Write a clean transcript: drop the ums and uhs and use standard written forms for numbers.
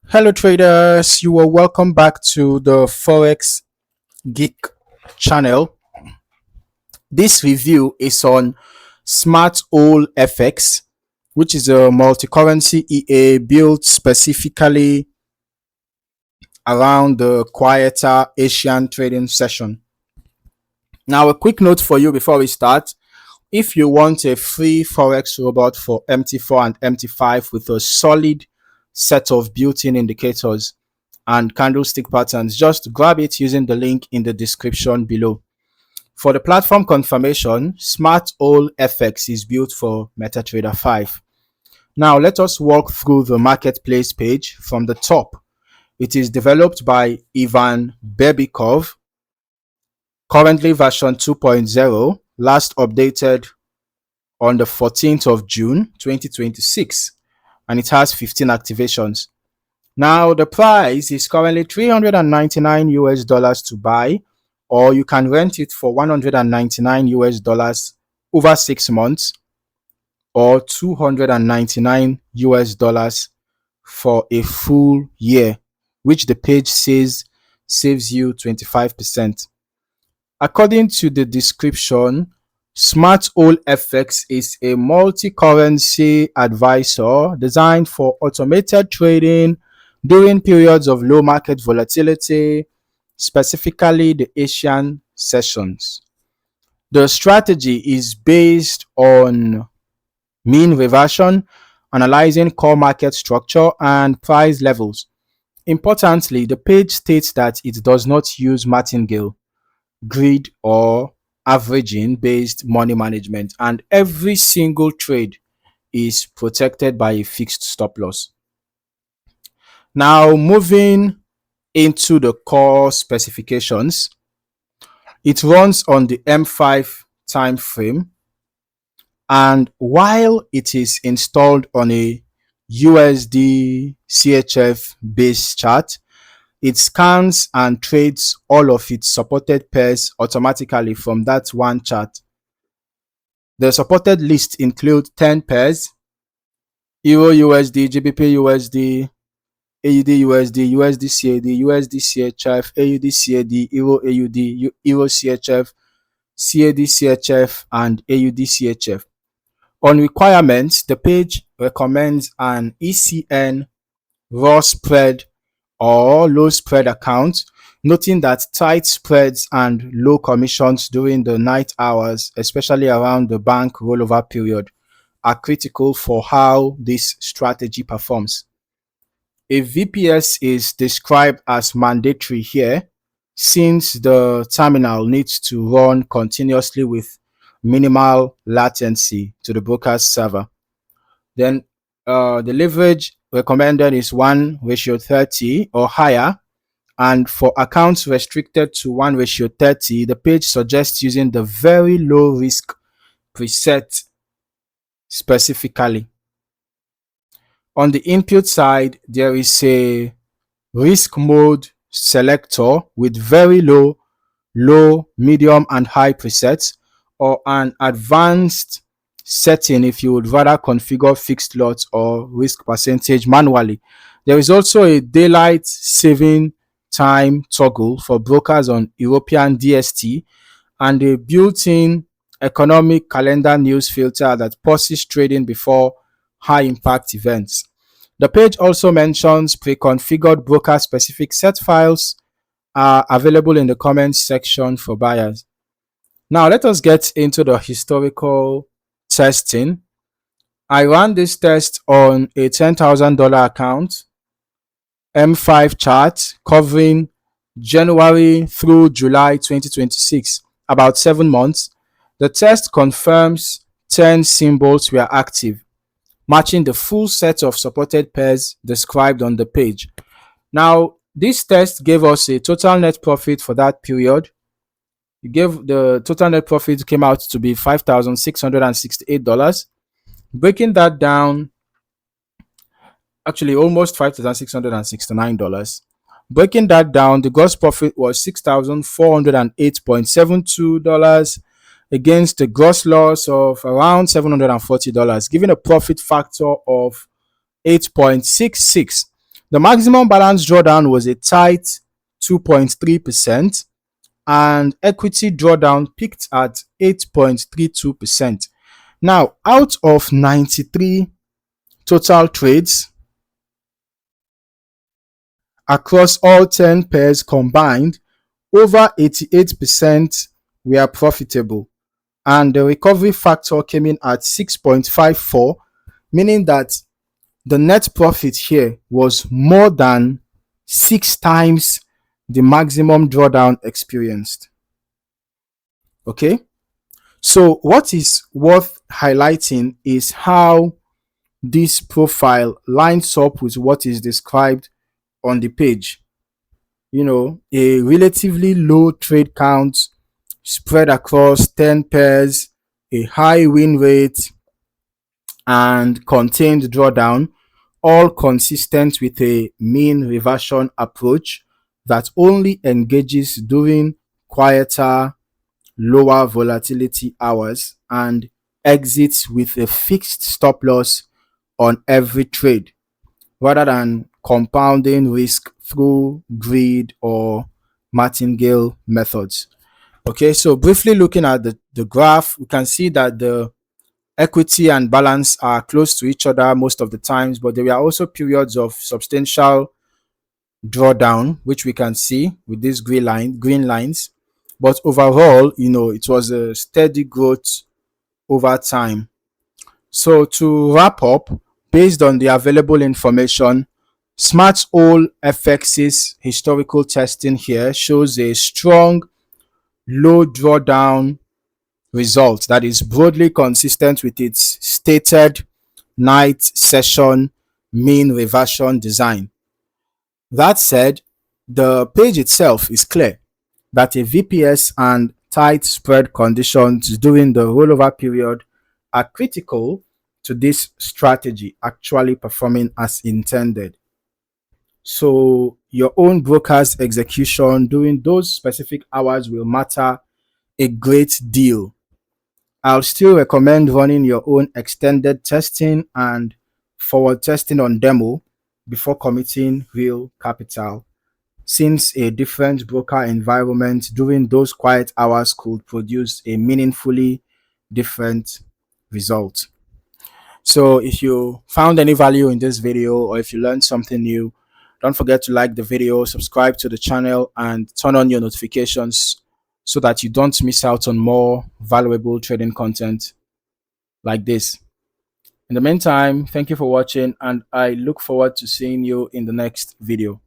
Hello, traders. You are welcome back to the Forex Geek channel. This review is on Smart All FX, which is a multi-currency EA built specifically around the quieter Asian trading session. Now, a quick note for you before we start. If you want a free Forex robot for MT4 and MT5 with a solid set of built-in indicators and candlestick patterns, just grab it using the link in the description below. For the platform confirmation, Smart All FX is built for MetaTrader 5. Now let us walk through the marketplace page from the top. It is developed by Ivan Bebikov, currently version 2.0, last updated on the 14th of June 2026, and it has 15 activations. Now the price is currently 399 US dollars to buy, or you can rent it for 199 US dollars over 6 months, or 299 US dollars for a full year, which the page says saves you 25%. According to the description, Smart All FX is a multi-currency advisor designed for automated trading during periods of low market volatility, specifically the Asian sessions. The strategy is based on mean reversion, analyzing core market structure and price levels. Importantly, the page states that it does not use martingale, grid, or averaging based money management, and every single trade is protected by a fixed stop loss. Now, moving into the core specifications, it runs on the M5 time frame, and while it is installed on a USD CHF base chart, it scans and trades all of its supported pairs automatically from that one chart. The supported list includes 10 pairs: Euro USD, GBP USD, AUD USD, USD CAD, USD CHF, AUD CAD, Euro AUD, Euro CHF, CAD CHF, and AUD CHF. On requirements, the page recommends an ECN raw spread or low spread account, noting that tight spreads and low commissions during the night hours, especially around the bank rollover period, are critical for how this strategy performs. A VPS is described as mandatory here, since the terminal needs to run continuously with minimal latency to the broker's server. Then the leverage recommended is 1:30 or higher, and for accounts restricted to 1:30, the page suggests using the very low risk preset specifically. On the input side, there is a risk mode selector with very low, medium, and high presets, or an advanced setting if you would rather configure fixed lots or risk percentage manually. There is also a daylight saving time toggle for brokers on European DST, and a built-in economic calendar news filter that pauses trading before high impact events. The page also mentions pre-configured broker-specific set files are available in the comments section for buyers. Now let us get into the historical testing. I ran this test on a $10,000 account, M5 chart covering January through July 2026, about 7 months. The test confirms 10 symbols were active, matching the full set of supported pairs described on the page. Now, this test gave us a total net profit for that period. The total net profit came out to be $5,668. Breaking that down, actually almost $5,669. Breaking that down, the gross profit was $6,408.72 against the gross loss of around $740, giving a profit factor of 8.66. The maximum balance drawdown was a tight 2.3%, and equity drawdown peaked at 8.32%. Now, out of 93 total trades across all 10 pairs combined, over 88% were profitable, and the recovery factor came in at 6.54, meaning that the net profit here was more than 6 times the maximum drawdown experienced. Okay, so what is worth highlighting is how this profile lines up with what is described on the page. You know, a relatively low trade count spread across 10 pairs, a high win rate, and contained drawdown, all consistent with a mean reversion approach that only engages during quieter, lower volatility hours and exits with a fixed stop loss on every trade, rather than compounding risk through greed or martingale methods. Okay, so briefly looking at the graph, we can see that the equity and balance are close to each other most of the times, but there are also periods of substantial drawdown, which we can see with these green lines. But overall, you know, it was a steady growth over time. So to wrap up, based on the available information, Smart All FX's historical testing here shows a strong low drawdown result that is broadly consistent with its stated night session mean reversion design. That said, the page itself is clear that a VPS and tight spread conditions during the rollover period are critical to this strategy actually performing as intended. So your own broker's execution during those specific hours will matter a great deal. I'll still recommend running your own extended testing and forward testing on demo before committing real capital, since a different broker environment during those quiet hours could produce a meaningfully different result. So if you found any value in this video, or if you learned something new, don't forget to like the video, subscribe to the channel, and turn on your notifications so that you don't miss out on more valuable trading content like this. In the meantime, thank you for watching, and I look forward to seeing you in the next video.